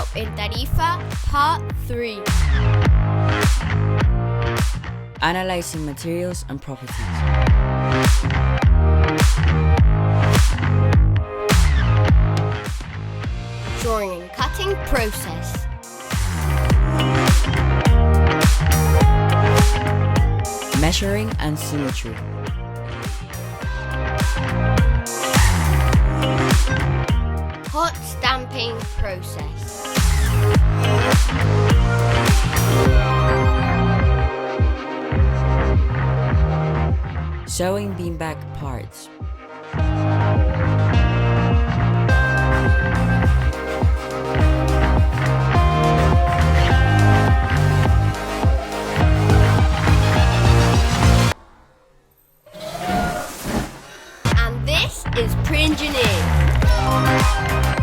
workshop in Tarifa, part 3. Analyzing materials and properties. Drawing and cutting process. Measuring and symmetry. Hot stamping process. Sewing beanbag parts. And this is pre-engineered.